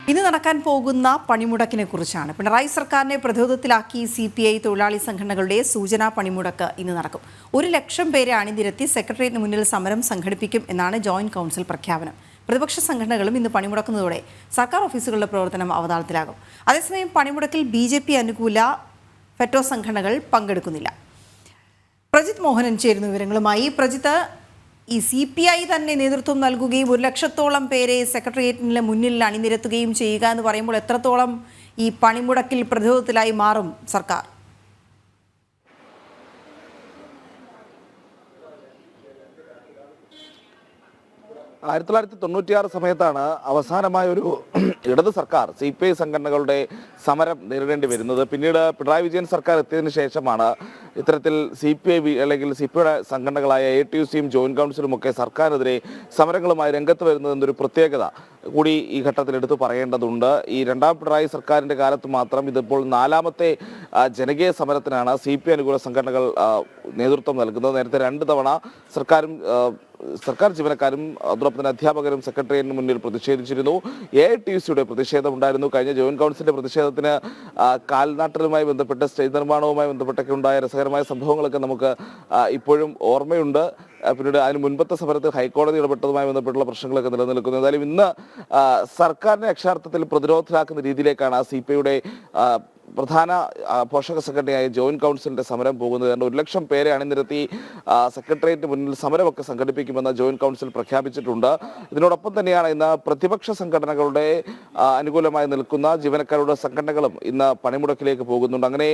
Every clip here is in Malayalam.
ഇന്ന് നടക്കാൻ പോകുന്ന പണിമുടക്കിനെ കുറിച്ചാണ്. പിണറായി സർക്കാരിനെ പ്രതിരോധത്തിലാക്കി CPI തൊഴിലാളി സംഘടനകളുടെ സൂചനാ പണിമുടക്ക് ഇന്ന് നടക്കും. 1,00,000 പേരെ അണിനിരത്തി സെക്രട്ടേറിയറ്റിന് മുന്നിൽ സമരം സംഘടിപ്പിക്കും എന്നാണ് ജോയിന്റ് കൗൺസിൽ പ്രഖ്യാപനം. പ്രതിപക്ഷ സംഘടനകളും ഇന്ന് പണിമുടക്കുന്നതോടെ സർക്കാർ ഓഫീസുകളുടെ പ്രവർത്തനം അവതാളത്തിലാകും. അതേസമയം പണിമുടക്കിൽ BJP അനുകൂല ഫെറ്റോ സംഘടനകൾ പങ്കെടുക്കുന്നില്ല. പ്രജിത് മോഹനൻ ചേരുന്ന വിവരങ്ങളുമായി. പ്രജിത്ത്, ഈ CPI തന്നെ നേതൃത്വം നൽകുകയും 1,00,000-ഓളം പേരെ സെക്രട്ടേറിയറ്റിന് മുന്നിൽ അണിനിരത്തുകയും ചെയ്യുക എന്ന് പറയുമ്പോൾ എത്രത്തോളം ഈ പണിമുടക്കിൽ പ്രതിരോധത്തിലായി മാറും സർക്കാർ? 1996 സമയത്താണ് അവസാനമായ ഒരു ഇടത് സർക്കാർ CPI സംഘടനകളുടെ സമരം നേരിടേണ്ടി വരുന്നത്. പിന്നീട് പിണറായി വിജയൻ സർക്കാർ എത്തിയതിനു ശേഷമാണ് ഇത്തരത്തിൽ CPI അല്ലെങ്കിൽ CPIയുടെ സംഘടനകളായ ATUCയും ജോയിന്റ് കൗൺസിലും ഒക്കെ സർക്കാരിനെതിരെ സമരങ്ങളുമായി രംഗത്ത് വരുന്നതെന്നൊരു പ്രത്യേകത കൂടി ഈ ഘട്ടത്തിൽ എടുത്തു പറയേണ്ടതുണ്ട്. ഈ രണ്ടാം പിണറായി സർക്കാരിൻ്റെ കാലത്ത് മാത്രം ഇതിപ്പോൾ 4ാമത്തെ ജനകീയ സമരത്തിനാണ് CPI അനുകൂല സംഘടനകൾ നേതൃത്വം നൽകുന്നത്. നേരത്തെ 2 തവണ സർക്കാർ ജീവനക്കാരും അതോടൊപ്പം തന്നെ അധ്യാപകരും സെക്രട്ടേറിയറ്റിന് മുന്നിൽ പ്രതിഷേധിച്ചിരുന്നു. AITUCയുടെ പ്രതിഷേധം ഉണ്ടായിരുന്നു. കഴിഞ്ഞ ജോയിന്റ് കൗൺസിലിന്റെ പ്രതിഷേധത്തിന് കാൽനാട്ടലുമായി ബന്ധപ്പെട്ട് സ്റ്റേജ് നിർമ്മാണവുമായി ബന്ധപ്പെട്ടൊക്കെ ഉണ്ടായ രസകരമായ സംഭവങ്ങളൊക്കെ നമുക്ക് ഇപ്പോഴും ഓർമ്മയുണ്ട്. പിന്നീട് അതിന് മുൻപത്തെ സമരത്തിൽ ഹൈക്കോടതി ഇടപെട്ടതുമായി ബന്ധപ്പെട്ടുള്ള പ്രശ്നങ്ങളൊക്കെ നിലനിൽക്കുന്നു. എന്തായാലും ഇന്ന് സർക്കാരിനെ അക്ഷരാർത്ഥത്തിൽ പ്രതിരോധത്തിലാക്കുന്ന രീതിയിലേക്കാണ് CPIയുടെ പ്രധാന പോഷക സംഘടനയായ ജോയിന്റ് കൗൺസിലിന്റെ സമരം പോകുന്നത്. 1,00,000 പേരെ അണിനിരത്തി സെക്രട്ടേറിയറ്റിന് മുന്നിൽ സമരമൊക്കെ സംഘടിപ്പിക്കുമെന്ന് ജോയിന്റ് കൗൺസിൽ പ്രഖ്യാപിച്ചിട്ടുണ്ട്. ഇതിനോടൊപ്പം തന്നെയാണ് ഇന്ന് പ്രതിപക്ഷ സംഘടനകളുടെ അനുകൂലമായി നിൽക്കുന്ന ജീവനക്കാരുടെ സംഘടനകളും ഇന്ന് പണിമുടക്കിലേക്ക് പോകുന്നുണ്ട്. അങ്ങനെ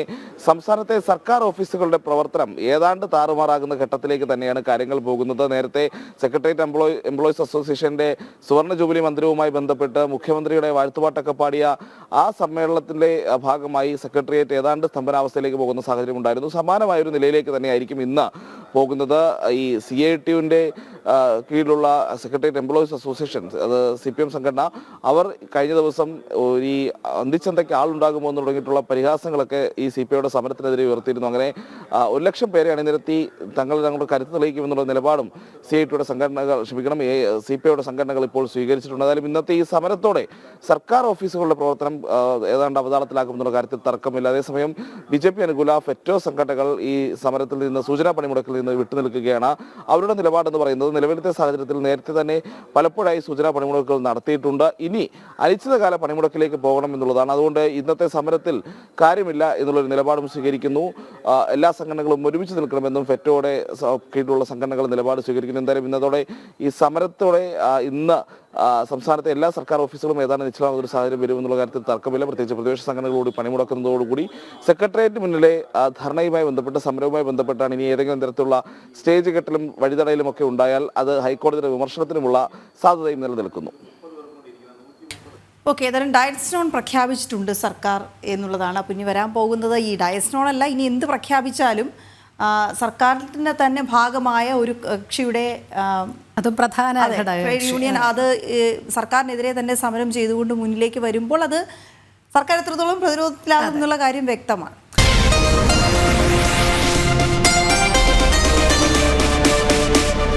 സംസ്ഥാനത്തെ സർക്കാർ ഓഫീസുകളുടെ പ്രവർത്തനം ഏതാണ്ട് താറുമാറാകുന്ന ഘട്ടത്തിലേക്ക് തന്നെയാണ് കാര്യങ്ങൾ പോകുന്നത്. നേരത്തെ സെക്രട്ടേറിയറ്റ് എംപ്ലോയീസ് അസോസിയേഷന്റെ സുവർണ ജൂബിലി മന്ദിരവുമായി ബന്ധപ്പെട്ട് മുഖ്യമന്ത്രിയുടെ വാഴ്ത്തുപാട്ടൊക്കെ പാടിയ ആ സമ്മേളനത്തിന്റെ ഭാഗമായി സെക്രട്ടേറിയറ്റ് ഏതാണ്ട് സ്തംഭനാവസ്ഥയിലേക്ക് പോകുന്ന സാഹചര്യം ഉണ്ടായിരുന്നു. സമാനമായ ഒരു നിലയിലേക്ക് തന്നെയായിരിക്കും ഇന്ന് പോകുന്നത്. ഈ CITUവിന്റെ കീഴിലുള്ള സെക്രട്ടേറിയറ്റ് എംപ്ലോയീസ് അസോസിയേഷൻ, അത് CPM സംഘടന, അവർ കഴിഞ്ഞ ദിവസം ഈ അന്തിച്ചന്തയ്ക്ക് ആളുണ്ടാകുമോ എന്ന് തുടങ്ങിയിട്ടുള്ള പരിഹാസങ്ങളൊക്കെ ഈ CPIയുടെ സമരത്തിനെതിരെ ഉയർത്തിയിരുന്നു. അങ്ങനെ 1,00,000 പേരെ അണിനിരത്തി തങ്ങളുടെ കരുത്ത് തെളിയിക്കുമെന്നുള്ള നിലപാടും CITUയുടെ CPIയുടെ സംഘടനകൾ ഇപ്പോൾ സ്വീകരിച്ചിട്ടുണ്ട്. എന്നാലും ഇന്നത്തെ ഈ സമരത്തോടെ സർക്കാർ ഓഫീസുകളുടെ പ്രവർത്തനം ഏതാണ്ട് അവതാളത്തിലാക്കുമെന്നുള്ള കാര്യത്തിൽ തർക്കമില്ല. അതേസമയം BJP അനുകൂല ഫെറ്റോ സംഘടനകൾ ഈ സമരത്തിൽ നിന്ന് സൂചനാ പണിമുടക്കിൽ നിന്ന് വിട്ടുനിൽക്കുകയാണ്. അവരുടെ നിലപാടെന്ന് പറയുന്നത് നിലവിലത്തെ സാഹചര്യത്തിൽ നേരത്തെ തന്നെ പലപ്പോഴായി സൂചനാ പണിമുടക്കുകൾ നടത്തിയിട്ടുണ്ട്. ഇനി അനിശ്ചിതകാല പണിമുടക്കിലേക്ക് പോകണം എന്നുള്ളതാണ്. അതുകൊണ്ട് ഇന്നത്തെ സമരത്തിൽ കാര്യമില്ല എന്നുള്ളൊരു നിലപാടും സ്വീകരിക്കുന്നു. എല്ലാ സംഘടനകളും ഒരുമിച്ച് നിൽക്കണമെന്നും ഫെറ്റോയുടെ കീഴിലുള്ള സംഘടനകൾ നിലപാട് സ്വീകരിക്കുന്നു. എന്തായാലും ഇന്നതോടെ ഈ സമരത്തോടെ ഇന്ന് സംസ്ഥാനത്തെ എല്ലാ സർക്കാർ ഓഫീസുകളും ഏതാണ്ട് നിശ്ചലമാകുന്ന ഒരു സാഹചര്യം വരുമെന്നുള്ള കാര്യത്തിൽ തർക്കമില്ല. പ്രത്യേകിച്ച് പ്രതിപക്ഷ സംഘടനകളോട് പണിമുടക്കുന്നതോടുകൂടി സെക്രട്ടേറിയറ്റ് മുന്നിലെ ധർണയുമായി ബന്ധപ്പെട്ട് സമരവുമായി ബന്ധപ്പെട്ടാണ് ഇനി ഏതെങ്കിലും തരത്തിലുള്ള സ്റ്റേജ് കെട്ടലും വഴിതടയലും ഒക്കെ ഉണ്ടായാൽ അത് ഹൈക്കോടതിയുടെ വിമർശനത്തിനുമുള്ള സാധ്യതയും നിലനിൽക്കുന്നു. ഓക്കെ, ഏതായാലും ഡയസ്നോൺ പ്രഖ്യാപിച്ചിട്ടുണ്ട് സർക്കാർ എന്നുള്ളതാണ്. അപ്പം ഇനി വരാൻ പോകുന്നത് ഈ ഡയസ്നോൺ അല്ല, ഇനി എന്ത് പ്രഖ്യാപിച്ചാലും സർക്കാരിൻ്റെ തന്നെ ഭാഗമായ ഒരു കക്ഷിയുടെ പ്രധാന ട്രേഡ് യൂണിയൻ അത് സർക്കാരിനെതിരെ തന്നെ സമരം ചെയ്തുകൊണ്ട് മുന്നിലേക്ക് വരുമ്പോൾ അത് സർക്കാർ എത്രത്തോളം പ്രതിരോധത്തിലാകും എന്നുള്ള കാര്യം വ്യക്തമാണ്.